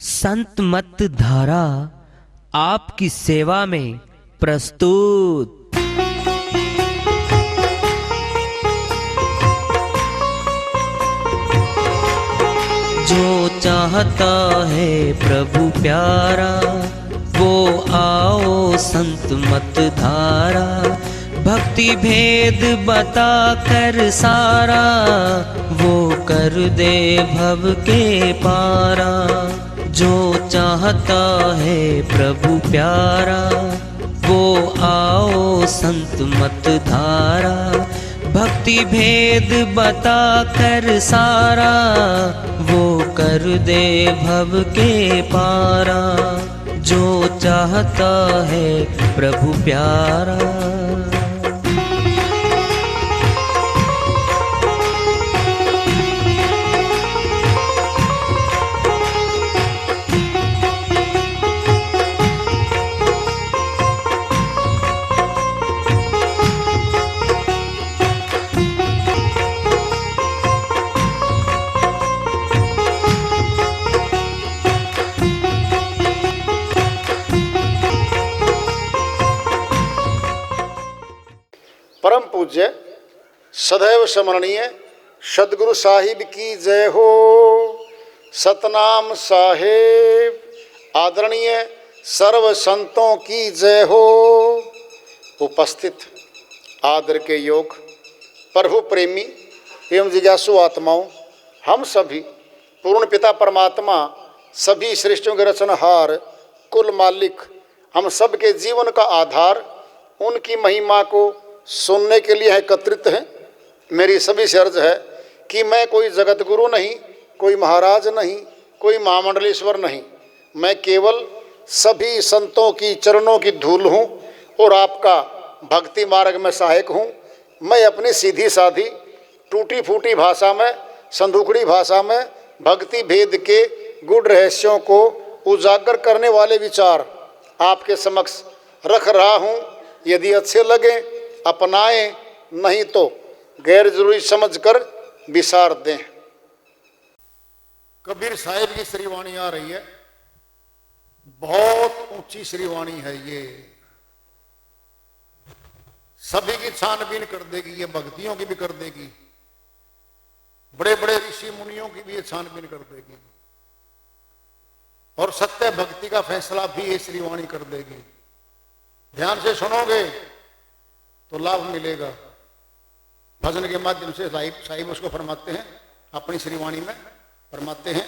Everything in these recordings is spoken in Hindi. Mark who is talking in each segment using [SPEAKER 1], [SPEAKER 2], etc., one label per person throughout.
[SPEAKER 1] संत मत धारा आपकी सेवा में प्रस्तुत। जो चाहता है प्रभु प्यारा वो आओ संत मत धारा। भक्ति भेद बता कर सारा वो कर दे भव के पारा। जो चाहता है प्रभु प्यारा वो आओ संत मत धारा। भक्ति भेद बता कर सारा वो कर दे भव के पारा। जो चाहता है प्रभु प्यारा।
[SPEAKER 2] परम पूज्य सदैव स्मरणीय सदगुरु साहिब की जय हो। सतनाम साहेब आदरणीय सर्व संतों की जय हो। उपस्थित आदर के योग प्रभु प्रेमी एवं जिज्ञासु आत्माओं, हम सभी पूर्ण पिता परमात्मा सभी सृष्टियों के रचनहार कुल मालिक हम सब के जीवन का आधार उनकी महिमा को सुनने के लिए एकत्रित हैं। मेरी सभी से अर्ज है कि मैं कोई जगत गुरु नहीं, कोई महाराज नहीं, कोई महामंडलेश्वर नहीं। मैं केवल सभी संतों की चरणों की धूल हूँ और आपका भक्ति मार्ग में सहायक हूँ। मैं अपनी सीधी साधी टूटी फूटी भाषा में, संदूकड़ी भाषा में भक्ति भेद के गुड़ रहस्यों को उजागर करने वाले विचार आपके समक्ष रख रहा हूँ। यदि अच्छे लगे अपनाएं, नहीं तो गैर जरूरी समझकर विसार दें। कबीर साहिब की श्रीवाणी आ रही है, बहुत ऊंची श्रीवाणी है। ये सभी की छानबीन कर देगी, ये भक्तियों की भी कर देगी, बड़े बड़े ऋषि मुनियों की भी ये छानबीन कर देगी और सत्य भक्ति का फैसला भी ये श्रीवाणी कर देगी। ध्यान से सुनोगे तो लाभ मिलेगा। भजन के माध्यम से साहिब उसको फरमाते हैं, अपनी श्रीवाणी में फरमाते हैं।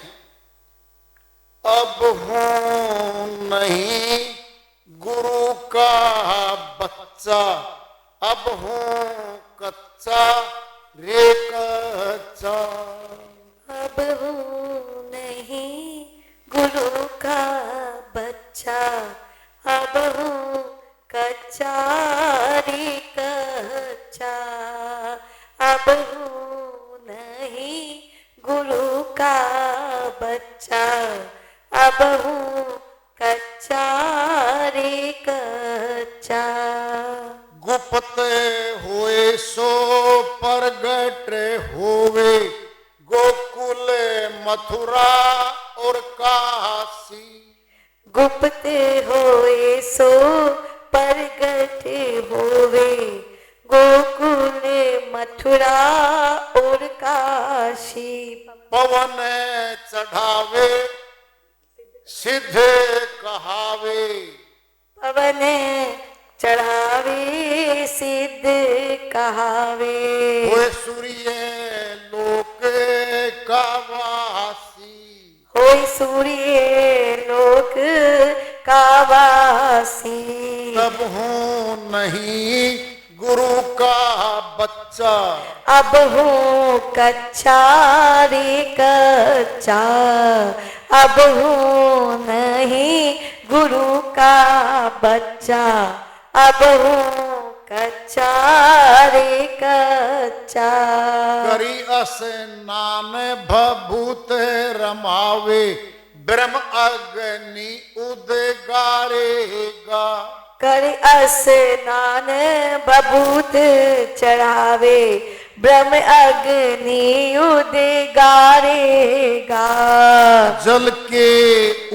[SPEAKER 2] अब हूं नहीं गुरु का बच्चा, अब हूं कच्चा रे कच्चा।
[SPEAKER 3] अब हूं नहीं गुरु का बच्चा, अब हूं कच्चा रे कच्चा। अब हूँ नहीं गुरु का बच्चा, अब हूँ कच्चा रे कच्चा।
[SPEAKER 2] गुप्त हुए सो प्रगट होवे, गोकुल मथुरा और काशी।
[SPEAKER 3] गुप्त होए सो प्रगट होवे, गोकुल मथुरा और काशी।
[SPEAKER 2] पवन चढ़ावे सिद्ध कहावे,
[SPEAKER 3] पवन चढ़ावे सिद्ध कहावे।
[SPEAKER 2] होए सूर्य लोक का वासी,
[SPEAKER 3] होए सूर्य लोक का वासी।
[SPEAKER 2] तब हूँ नहीं गुरु का बच्चा,
[SPEAKER 3] अब हूँ कच्चा रे कच्चा। अब हूँ नहीं गुरु का बच्चा, अब हूँ कच्चा रे कच्चा।
[SPEAKER 2] करी स्नान भभूत रमावे, ब्रह्म अग्नि उद्गारेगा।
[SPEAKER 3] कर स्नान बबूत चढ़ावे, ब्रह्म अग्नि उद्गारेगा।
[SPEAKER 2] जल के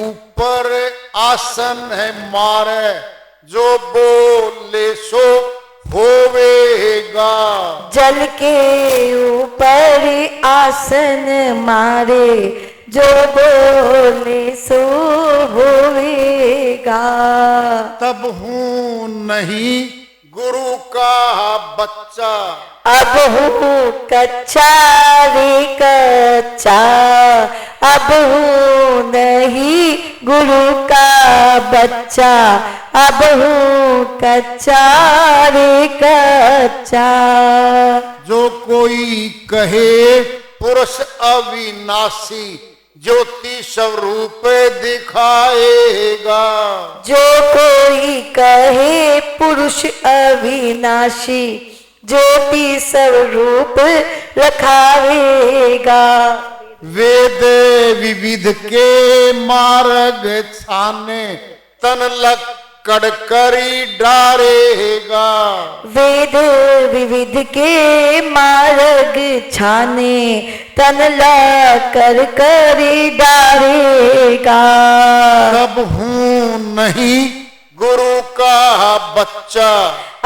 [SPEAKER 2] ऊपर आसन है मारे, जो बोले सो होवेगा।
[SPEAKER 3] जल के ऊपर आसन मारे, जो बोले सो होवेगा।
[SPEAKER 2] तब हूँ नहीं गुरु का बच्चा,
[SPEAKER 3] अब हूँ कच्चा रे कच्चा, अब हूँ नहीं गुरु का बच्चा, अब हूँ कच्चा रे कच्चा।
[SPEAKER 2] जो कोई कहे पुरुष अविनाशी, ज्योति स्वरूप दिखाएगा।
[SPEAKER 3] जो कोई कहे पुरुष अविनाशी, ज्योति स्वरूप रखावेगा।
[SPEAKER 2] वेद विविध के मार्ग छाने, तन लक्कड़ करी डारेगा।
[SPEAKER 3] वेद विविध के मार्ग छाने, तन लक्कड़ करी डारेगा।
[SPEAKER 2] तब हूँ नहीं गुरु का बच्चा,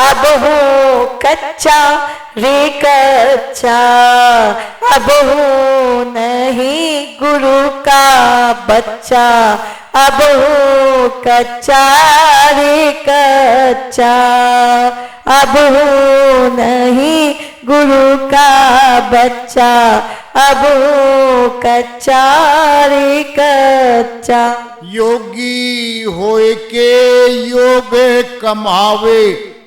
[SPEAKER 3] अब हूँ कच्चा रे कच्चा, अब हूँ नहीं गुरु का बच्चा, अब हूँ कच्चा रे कच्चा, अब हूँ नहीं गुरु का बच्चा, अब हूँ कच्चा रे कच्चा।
[SPEAKER 2] योगी होए के योग कमावे,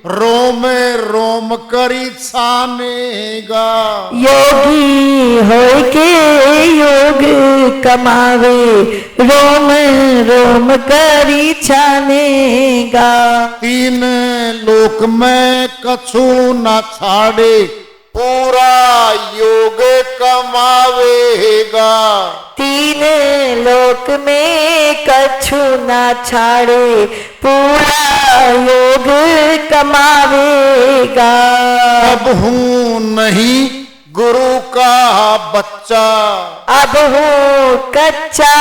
[SPEAKER 2] रोम रोम करी छानेगा।
[SPEAKER 3] योगी होय के योग कमावे, रोम रोम करी छानेगा।
[SPEAKER 2] तीन लोक में कछु न छाड़े, पूरा योग कमावेगा।
[SPEAKER 3] तीन लोक में कछु ना छाड़े, पूरा योग कमावेगा।
[SPEAKER 2] अब हूँ नहीं गुरु का बच्चा,
[SPEAKER 3] अब हूँ कच्चा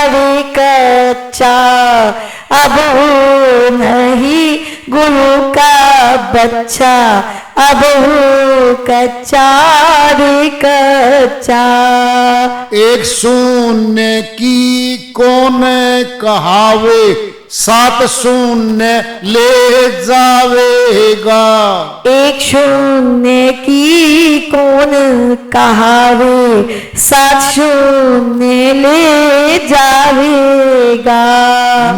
[SPEAKER 3] रे कच्चा, अब हूँ नहीं गुरु का बच्चा, अब हूँ कच्चा रे कच्चा।
[SPEAKER 2] एक शून्य की कौन कहावे, सात शून्य ले जावेगा।
[SPEAKER 3] एक शून्य की कौन कहावे, सात शून्य ले जावेगा।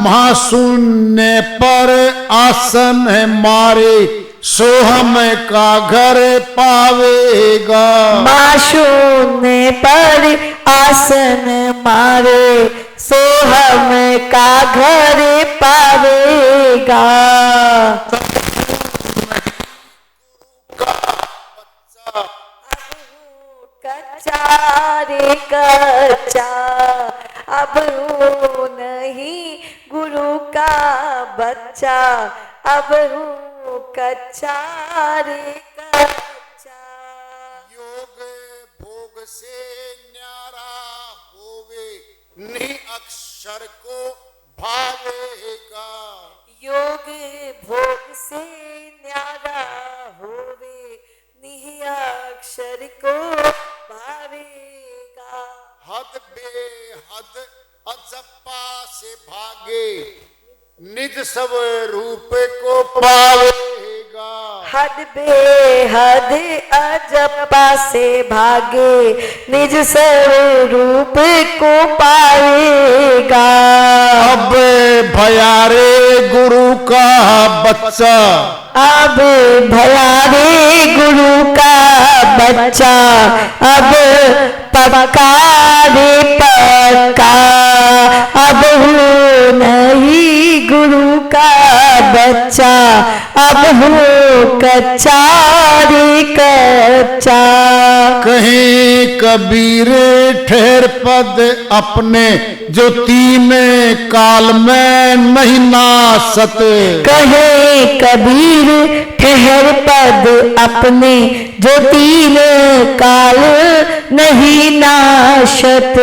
[SPEAKER 2] महाशून्य पर आसन मारे, सोहम का घर पावेगा।
[SPEAKER 3] महाशून्य पर आसन मारे, सोहम का घर पावेगा। कच्चा रे कच्चा, अब हूँ नहीं गुरु का बच्चा, अब हूँ कच्चा रे कच्चा।
[SPEAKER 2] योग भोग से न्यारा होवे, नि अक्षर को भावेगा।
[SPEAKER 3] योग भोग से न्यारा होवे, निह अक्षर को भावेगा।
[SPEAKER 2] हद बेहद अजप्पा से भागे, निज सब रूप को पावेगा।
[SPEAKER 3] हद बेहद अजप्पा से भागे, निज स्वरूप को पावेगा।
[SPEAKER 2] अब भयारे गुरु का बच्चा,
[SPEAKER 3] अब भयारे गुरु का बच्चा, अब पक्का रे पक्का, अब हूँ नहीं गुरु का बच्चा, अब हूँ कच्चा रे कच्चा।
[SPEAKER 2] कहीं कबीर ठहर पद अपने, जो तीन काल में नहीं नासत।
[SPEAKER 3] कहे कबीर ठहर पद अपने, जो तीन काल नहीं नाशत।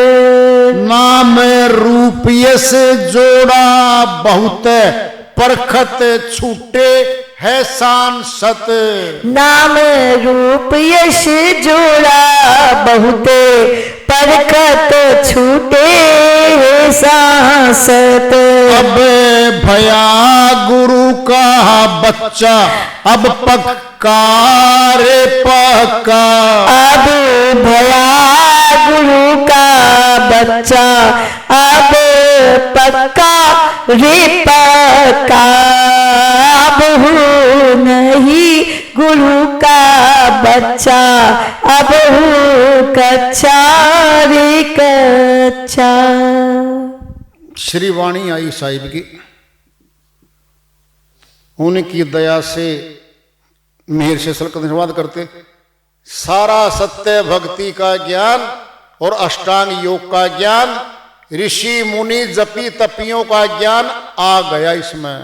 [SPEAKER 2] नाम रूप यश जोड़ा बहुत परखत छूटे है सांसत।
[SPEAKER 3] नाम रूप यश जोड़ा बहुते परखत छूटे है सांसत।
[SPEAKER 2] अब भया गुरु का बच्चा अब पक्का रे पक्का।
[SPEAKER 3] अब भया गुरु का बच्चा अब पक्का रे पक्का। अब हूँ नहीं गुरु का बच्चा अब हूँ कच्चा रे कच्चा।
[SPEAKER 2] श्री वाणी आई साहिब की, उनकी दया से मेहर से सलक अनुवाद करते सारा सत्य भक्ति का ज्ञान और अष्टांग योग का ज्ञान, ऋषि मुनि जपी तपियों का ज्ञान आ गया इसमें,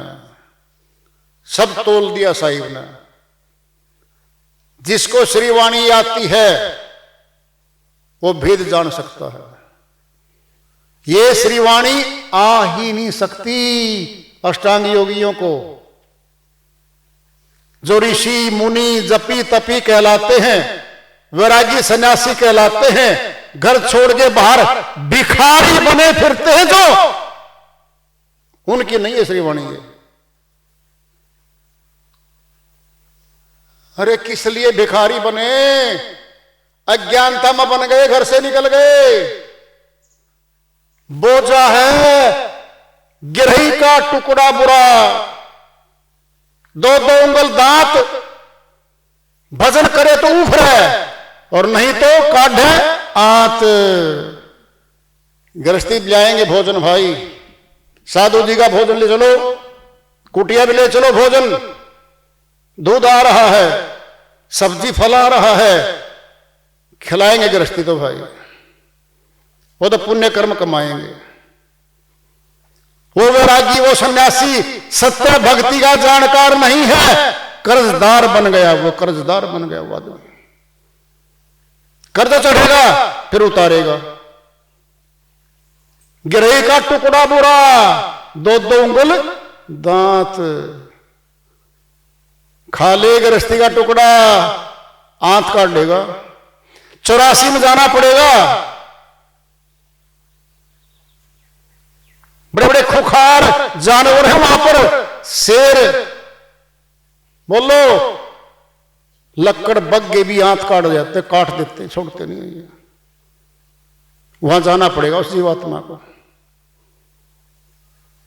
[SPEAKER 2] सब तोल दिया साहिब ने। जिसको श्रीवाणी आती है वो भेद जान सकता है। ये श्रीवाणी आ ही नहीं सकती अष्टांग योगियों को। जो ऋषि मुनि जपी तपी कहलाते हैं, वैरागी सन्यासी कहलाते हैं, घर छोड़ के बाहर भिखारी बने फिरते हैं, जो उनकी नहीं है श्रीवाणी ये। अरे किस लिए भिखारी बने? अज्ञानता में बन गए, घर से निकल गए। बोझा है गिरही का टुकड़ा बुरा, दो दो उंगल दांत, भजन करे तो उफरे और नहीं तो काढ़े आंत। गृहस्थी लाएंगे भोजन भाई, साधु जी का भोजन ले चलो, कुटिया भी ले चलो भोजन, दूध आ रहा है, सब्जी फल आ रहा है, खिलाएंगे गृहस्थी तो भाई, वो तो पुण्य कर्म कमाएंगे। वो वैरागी वो सन्यासी सत्य भक्ति का जानकार नहीं है, कर्जदार बन गया, वो कर्जदार बन गया। वो आदमी कर्ज चढ़ेगा फिर उतारेगा। गिरही का टुकड़ा बुरा, दो दो उंगल दांत, खा ले गृहस्थी का टुकड़ा, आंत काट लेगा। 84 में जाना पड़ेगा। बड़े बड़े खुखार जानवर हैं वहां पर, शेर बोलो, लक्कड़ बग्गे भी आंत काट जाते, काट देते, छोड़ते नहीं है। वहां जाना पड़ेगा उस जीवात्मा को।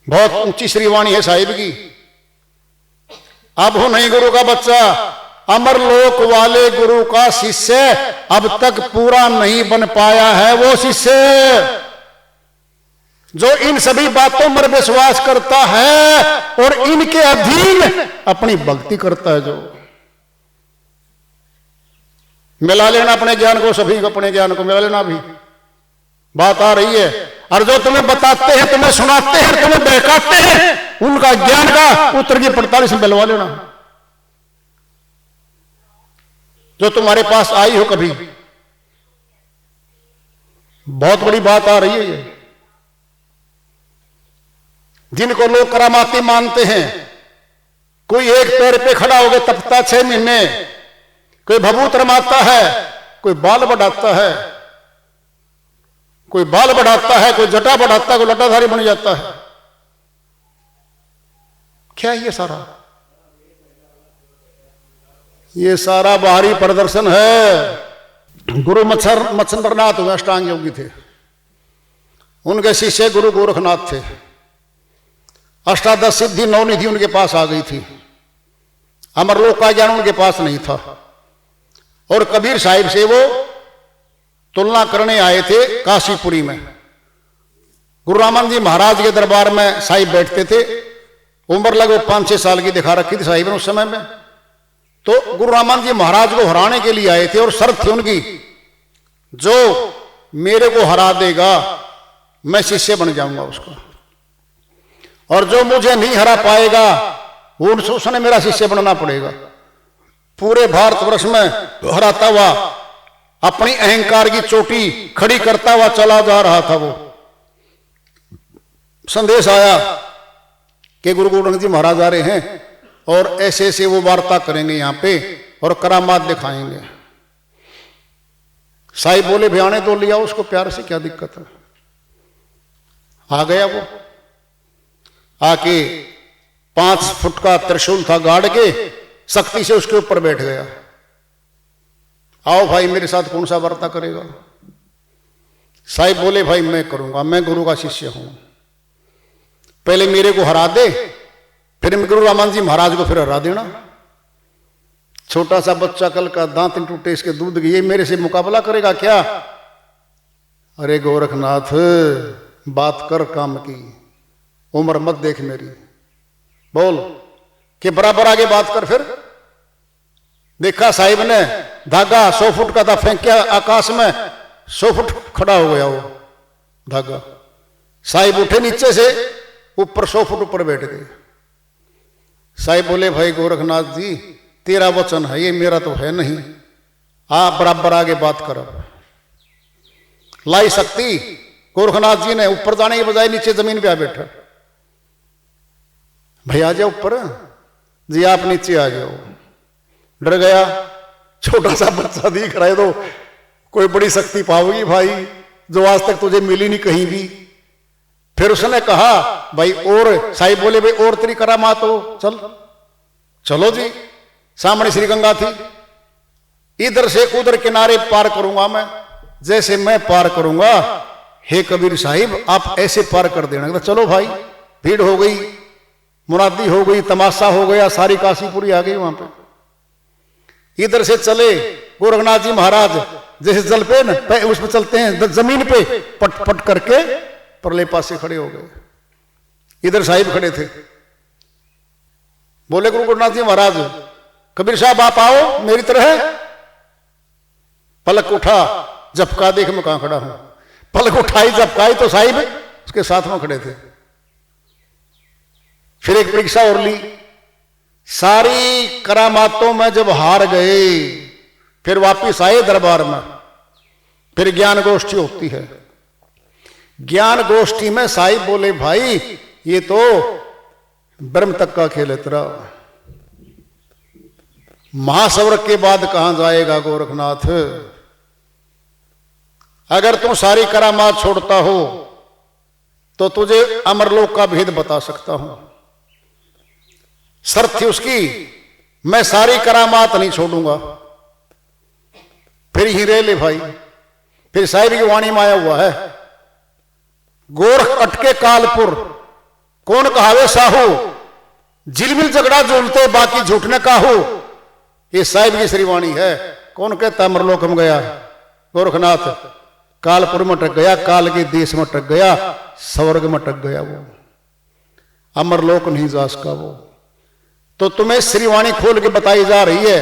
[SPEAKER 2] बहुत ऊंची श्रीवाणी है साहिब की। अब हो नहीं गुरु का बच्चा, अमर लोक वाले गुरु का शिष्य अब तक पूरा नहीं बन पाया है वो शिष्य जो इन सभी बातों पर विश्वास करता है और इनके अधीन अपनी भक्ति करता है। जो मिला लेना अपने ज्ञान को, सभी को अपने ज्ञान को मिला लेना। भी बात आ रही है। और जो तुम्हें बताते हैं, तुम्हें सुनाते हैं, तुम्हें बहकाते हैं, उनका ज्ञान का उत्तर की 45 में मिलवा लेना। जो तुम्हारे पास आई हो कभी, बहुत बड़ी बात आ रही है ये। जिनको लोग करामाती मानते हैं, कोई एक पैर पे खड़ा हो गया तपता 6 महीने, कोई भभूत रमाता है, कोई बाल बढ़ाता है, कोई बाल बढ़ाता है, कोई जटा बढ़ाता है, कोई लटाधारी बन जाता है। क्या ये सारा? ये सारा बाहरी प्रदर्शन है। गुरु मच्छंद्रनाथ अष्टांग योगी थे, उनके शिष्य गुरु गोरखनाथ थे। अष्टादश सिद्धि 9 निधि उनके पास आ गई थी। अमरलोक का ज्ञान उनके पास नहीं था। और कबीर साहिब से वो तुलना करने आए थे काशीपुरी में। गुरु रामानंद जी महाराज के दरबार में साहिब बैठते थे। उम्र लगभग 5-6 साल की दिखा रखी थी साहिब ने उस समय में। तो गुरु रामानंद जी महाराज को हराने के लिए आए थे और शर्त थी उनकी, जो मेरे को हरा देगा मैं शिष्य बन जाऊंगा उसका, और जो मुझे नहीं हरा पाएगा वो उसने मेरा शिष्य बनना पड़ेगा। पूरे भारतवर्ष में हराता हुआ अपनी अहंकार की चोटी खड़ी करता हुआ चला जा रहा था वो। संदेश आया कि गुरु गोरख जी महाराज आ रहे हैं और ऐसे ऐसे वो वार्ता करेंगे यहाँ पे और करामात दिखाएंगे। साईं बोले भयाने तो लिया उसको प्यार से, क्या दिक्कत है। आ गया वो, आके 5 फुट का त्रिशूल था, गाड़ के शक्ति से उसके ऊपर बैठ गया। आओ भाई मेरे साथ कौन सा वार्ता करेगा। साईं बोले भाई मैं करूंगा, मैं गुरु का शिष्य हूं, पहले मेरे को हरा दे, फिर मैं गुरु रामान जी महाराज को फिर हरा देना। छोटा सा बच्चा कल का दांत टूटे इसके दूध की, ये मेरे से मुकाबला करेगा क्या। अरे गोरखनाथ बात कर काम की, उम्र मत देख मेरी, बोल कि बराबर आगे बात कर। फिर देखा साहिब ने धागा 100 फुट का था, फेंका आकाश में, 100 फुट खड़ा हो गया वो धागा। साहिब उठे नीचे से, ऊपर 100 फुट ऊपर बैठ गए। साहिब बोले भाई गोरखनाथ जी तेरा वचन है ये, मेरा तो है नहीं, आप बराबर आगे बात करो। लाई शक्ति गोरखनाथ जी ने ऊपर जाने के बजाय नीचे जमीन पे आ बैठा। भाई आ जाओ ऊपर जी, आप नीचे आ जाओ। डर गया, छोटा सा बच्चा दिख रहा है तो कोई बड़ी शक्ति पाओगी भाई जो आज तक तुझे मिली नहीं कहीं भी। फिर उसने कहा भाई और, साईं बोले भाई और तेरी करामात हो, चल चलो जी। सामने श्री गंगा थी, इधर से उधर किनारे पार करूंगा मैं, जैसे मैं पार करूंगा हे कबीर साहिब आप ऐसे पार कर देना। चलो भाई, भीड़ हो गई, मुरादी हो गई, तमाशा हो गया, सारी काशीपुरी आ गई वहां पे। इधर से चले गोरखनाथ जी महाराज, जैसे जल पे न उसमें चलते हैं, जमीन पे पट पट करके परले पास से खड़े हो गए। इधर साहिब खड़े थे, बोले गुरु गोरखनाथ जी महाराज कबीर साहब आप आओ मेरी तरह। पलक उठा, झपका, देख मैं कहां खड़ा हूं। पलक उठाई, झपकाई तो साहिब उसके साथ में खड़े थे। फिर एक परीक्षा और ली, सारी करामातों में जब हार गए फिर वापिस आए दरबार में। फिर ज्ञान गोष्ठी होती है, ज्ञान गोष्ठी में साहिब बोले भाई ये तो ब्रह्म तक का खेल है तेरा, महास्वर्ग के बाद कहां जाएगा गोरखनाथ। अगर तू सारी करामात छोड़ता हो तो तुझे अमरलोक का भेद बता सकता हूं। शर्त थी उसकी, मैं सारी करामात नहीं छोड़ूंगा। फिर ही रे ले भाई। फिर साहिब की वाणी में आया हुआ है, गोरख अटके कालपुर कौन कहावे साहू, झिलमिल झगड़ा झूलते बाकी झूठने काहू। ये साहिब की श्रीवाणी है। कौन कहता अमरलोक में गया, गोरखनाथ कालपुर में अटक गया, काल के देश में अटक गया, स्वर्ग में अटक गया, वो अमरलोक नहीं जा सका वो। तो तुम्हें श्रीवाणी खोल के बताई जा रही है,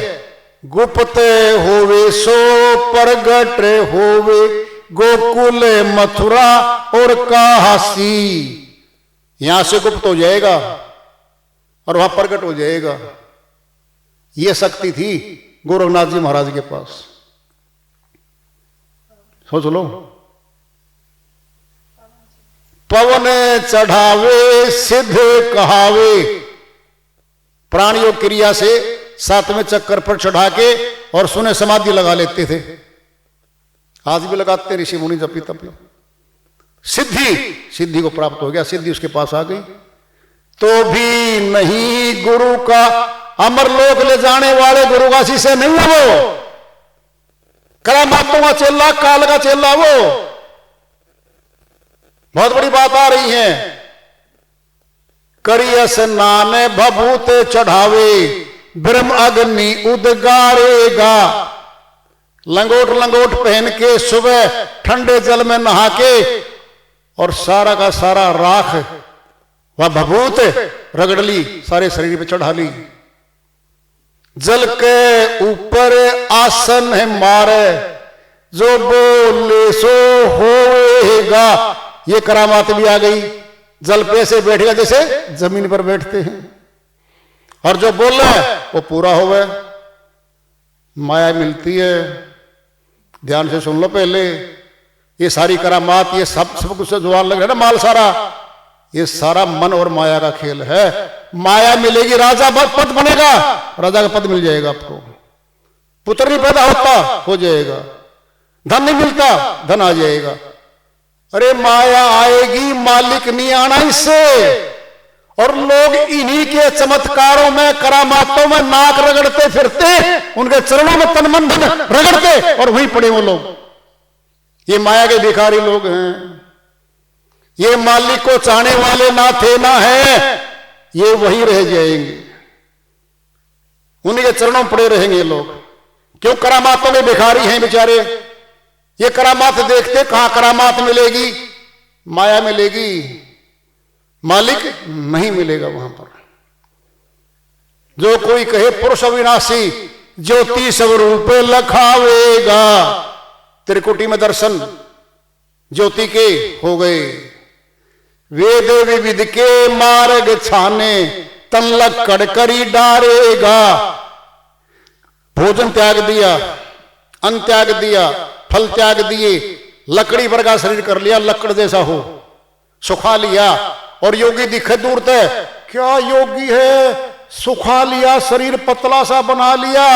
[SPEAKER 2] गुप्त होवे सो प्रगट होवे गोकुल मथुरा और काशी। यहां से गुप्त हो जाएगा और वहां प्रगट हो जाएगा। यह शक्ति थी गोरखनाथ जी महाराज के पास। सोच लो, पवन चढ़ावे सिद्ध कहावे, प्राणियों क्रिया से 7वें चक्कर पर चढ़ा के और सुने समाधि लगा लेते थे। आज भी लगाते ऋषि मुनि जपी तपी। सिद्धि को प्राप्त हो गया, सिद्धि उसके पास आ गई। तो भी नहीं गुरु का अमरलोक ले जाने वाले गुरु का शिष्य नहीं है वो, करामातों का चेला, काल का चेला वो। बहुत बड़ी बात आ रही है। करियस नाने भभूते चढ़ावे ब्रह्म अग्नि उदगारेगा। लंगोट लंगोट पहन के सुबह ठंडे जल में नहा के और सारा का सारा राख वह भभूत रगड़ ली, सारे शरीर पे चढ़ा ली। जल के ऊपर आसन है मारे, जो बोले सो होएगा। ये करामात भी आ गई। जल पे से बैठेगा जैसे जमीन पर बैठते हैं, और जो बोल रहा है वो पूरा हो गया। माया मिलती है। ध्यान से सुन लो पहले, ये सारी करामात, ये सब कुछ से जुआन लग रहा है ना, माल सारा, ये सारा मन और माया का खेल है। माया मिलेगी, राजा पद बनेगा, राजा का पद मिल जाएगा आपको। पुत्र नहीं पैदा होता, हो जाएगा। धन नहीं मिलता, धन आ जाएगा। अरे माया आएगी, मालिक नहीं आना इससे। और लोग इन्हीं के चमत्कारों में, करामातों में नाक रगड़ते फिरते, उनके चरणों में तन मन धन रगड़ते और वहीं पड़े वो लोग। ये माया के भिखारी लोग हैं। ये मालिक को चाहने वाले ना थे ना है, ये वहीं रह जाएंगे, उन्हीं के चरणों में पड़े रहेंगे लोग। क्यों? करामातों के भिखारी हैं बेचारे। ये करामात देखते, कहां करामात मिलेगी? माया मिलेगी, मालिक नहीं मिलेगा वहां पर। जो कोई कहे पुरुष अविनाशी ज्योति स्वरूप लखावेगा, त्रिकुटी में दर्शन ज्योति के हो गए। वेद विविध के मार्ग छाने, तन लक्कड़ करी डारेगा। भोजन त्याग दिया, अन्न त्याग दिया, फल त्याग दिए, लकड़ी पर का शरीर कर लिया, लकड़ जैसा हो, सुखा लिया। और योगी दिखे दूर तक, क्या योगी है, सुखा लिया, शरीर पतला सा बना लिया।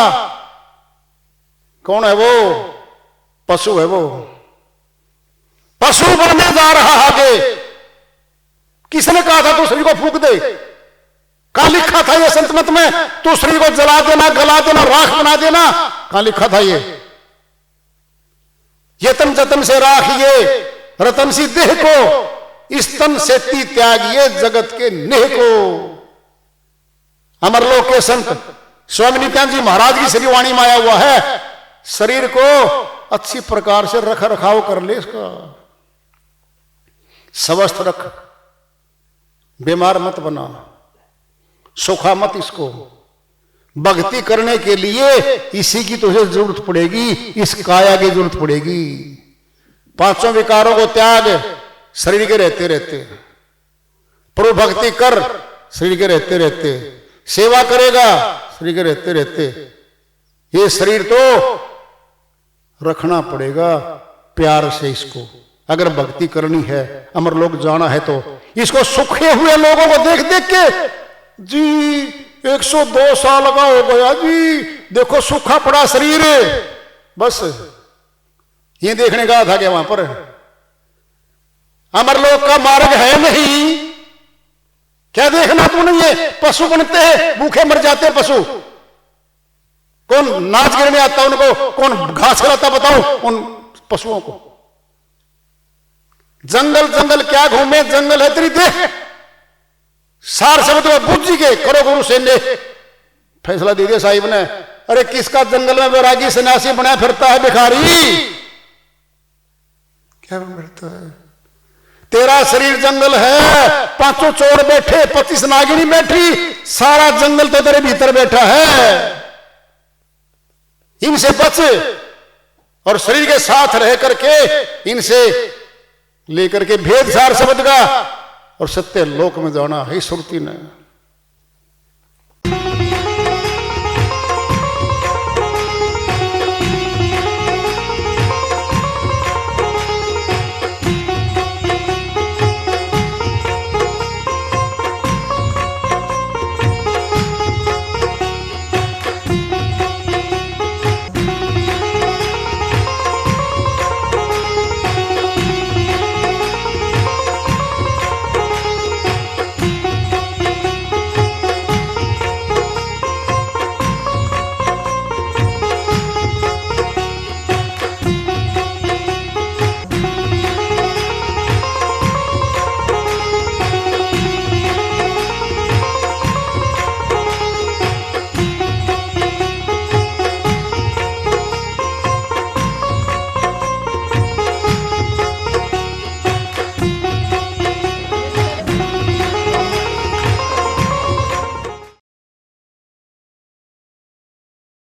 [SPEAKER 2] कौन है वो? पशु है वो। पशु बनने जा रहा आगे। किसने कहा था तू शरीर को फूंक दे? कहां लिखा था ये संत मत में? तू शरीर को जला देना, गला देना, राख बना देना, कहां लिखा था ये? यतन जतन से राखिए रतन सी देह को, इस तन से ती त्यागिए जगत के नेह को। अमरलोक के संत स्वामी नित्यानंद जी महाराज की श्री वाणी में आया हुआ है, शरीर को अच्छी प्रकार से रख रखाव कर ले, इसका स्वस्थ रख, बीमार मत बना, सुखा मत इसको। भक्ति करने के लिए इसी की तुझे जरूरत पड़ेगी, इस काया की जरूरत पड़ेगी। पांचों विकारों को त्याग, शरीर के रहते रहते प्रभु भक्ति कर, शरीर के रहते रहते सेवा करेगा, शरीर के रहते रहते। ये शरीर तो रखना पड़ेगा प्यार से इसको, अगर भक्ति करनी है, अमर लोग जाना है तो। इसको सूखे हुए लोगों को देख देख के जी 102 साल का हो गया जी, देखो सूखा पड़ा शरीर, बस ये देखने का था क्या वहां पर? अमरलोक का मार्ग है नहीं, क्या देखना तूने? ये पशु बनते हैं, भूखे मर जाते हैं पशु। कौन नाच गिरने आता उनको? कौन घास खिलाता बताओ उन पशुओं को? जंगल जंगल क्या घूमे, जंगल है तेरी देह। सार शब्द को बुझ के करो गुरु से ने फैसला दे दिया साहिब ने। अरे किसका जंगल में वैरागी सन्यासी बना फिरता है भिखारी? क्या करता है? तेरा शरीर जंगल है, पांचों चोर बैठे, 25 नागिनी बैठी, सारा जंगल तो तेरे भीतर बैठा है। इनसे बच और शरीर के साथ रह करके इनसे लेकर के भेद सार शब्द का और सत्य लोक में जाना है सुरती ने।